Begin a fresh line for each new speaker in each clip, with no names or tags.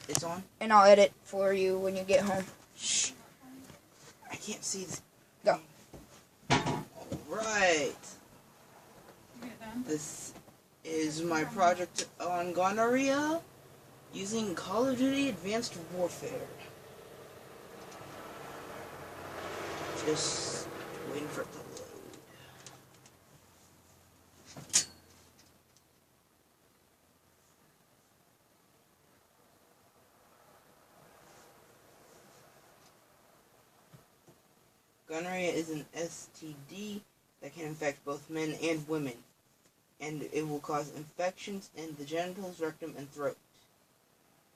It's on?
And I'll edit for you when you get home.
Shh. I can't see this.
Go.
Alright. This is my project on gonorrhea using Call of Duty Advanced Warfare. Just waiting for it to load. Gonorrhea is an STD that can infect both men and women, and it will cause infections in the genitals, rectum, and throat.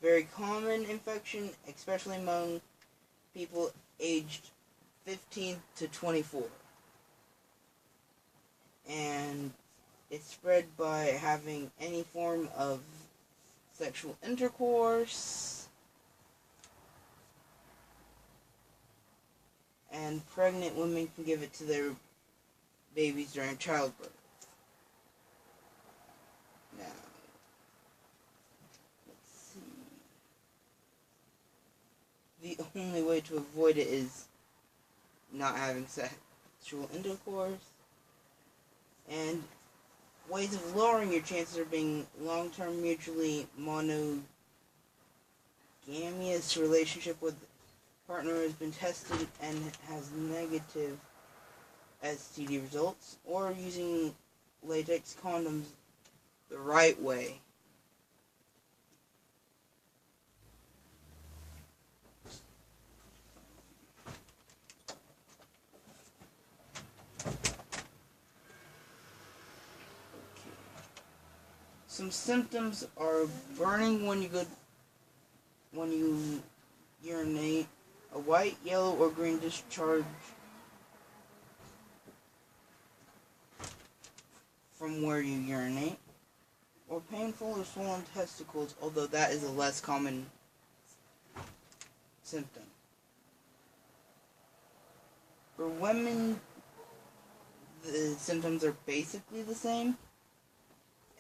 Very common infection, especially among people aged 15 to 24. And it's spread by having any form of sexual intercourse, and pregnant women can give it to their babies during childbirth. Now, let's see. The only way to avoid it is not having sexual intercourse, and ways of lowering your chances of being long-term mutually monogamous relationship with partner has been tested and has negative STD results, or using latex condoms the right way. Some symptoms are burning when you urinate, a white, yellow, or green discharge from where you urinate, or painful or swollen testicles, although that is a less common symptom. For women, the symptoms are basically the same,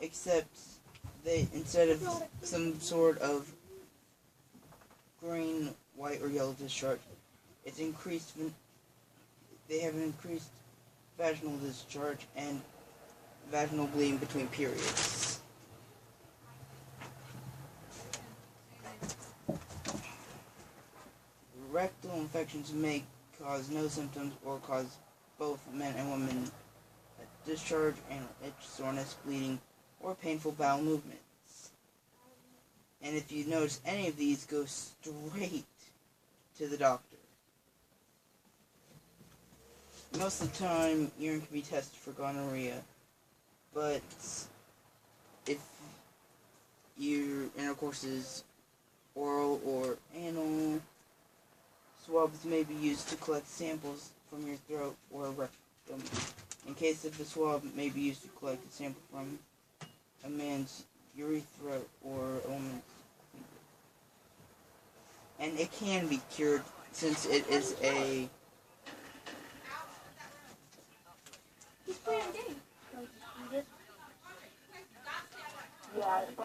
except they, instead of some sort of green, white, or yellow discharge, it's increased. They have an increased vaginal discharge and vaginal bleeding between periods. Rectal infections may cause no symptoms or cause both men and women discharge and itch, soreness, bleeding, or painful bowel movements. And if you notice any of these, go straight to the doctor. Most of the time, urine can be tested for gonorrhea, but if your intercourse is oral or anal, swabs may be used to collect samples from your throat or rectum. In case of the swab, may be used to collect a sample from a man's urethra or a woman's. And it can be cured since it is a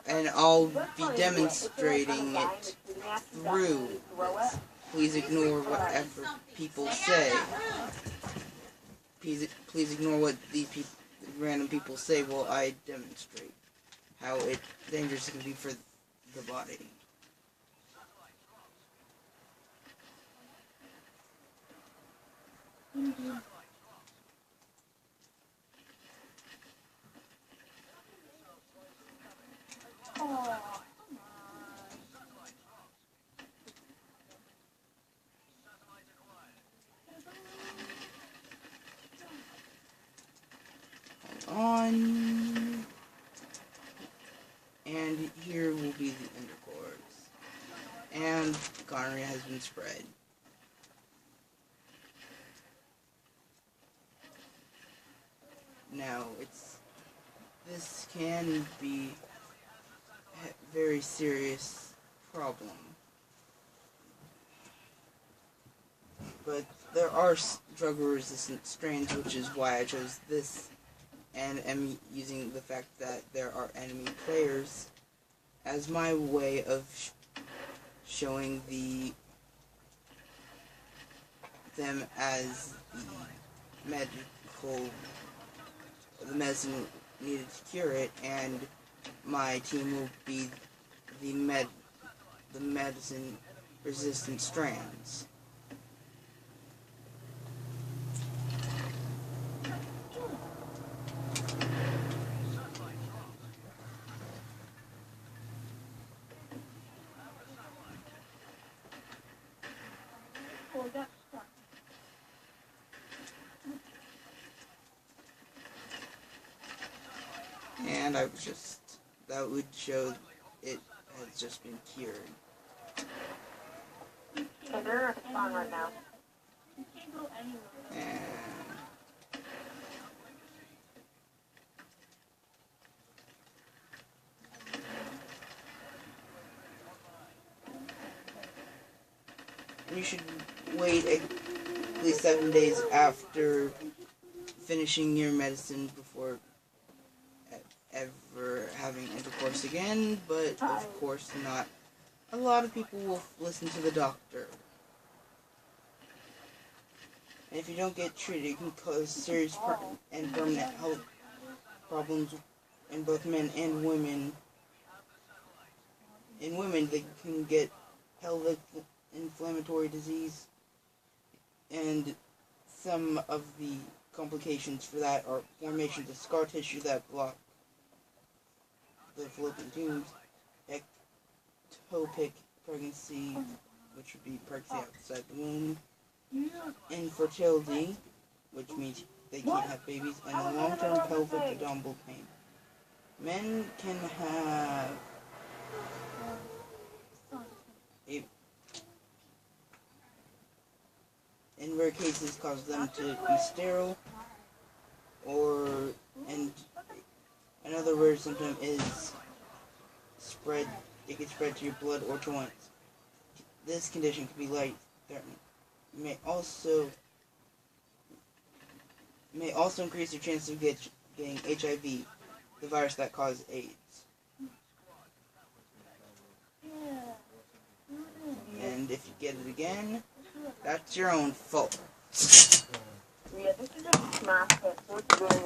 and I'll be demonstrating it through. Please ignore whatever people say. Please ignore what these random people say while I demonstrate how dangerous it can be for the body. On, and here will be the intercourse, and gonorrhea has been spread. Now, this can be a very serious problem, but there are drug-resistant strains, which is why I chose this and am using the fact that there are enemy players as my way of showing them as the medicine needed to cure it, and my team will be the medicine resistant strands. And that would show it has just been cured.
Okay, they're at the spawn right now.
And you should wait at least 7 days after finishing your medicine before ever having intercourse again, but of course not. A lot of people will listen to the doctor. And if you don't get treated, it can cause serious and permanent health problems in both men and women. In women, they can get pelvic inflammatory disease, and some of the complications for that are formations of scar tissue that block the fallopian tubes, ectopic pregnancy, which would be pregnancy outside the womb, infertility, which means they can't have babies, and long-term pelvic abdominal pain. Men can have in rare cases cause them to be sterile, and another rare symptom is it can spread to your blood or joints. This condition can be life-threatening. May also increase your chance of getting HIV, the virus that causes AIDS. And if you get it again, that's your own fault.
Yeah, this is a smash hit. What's going on?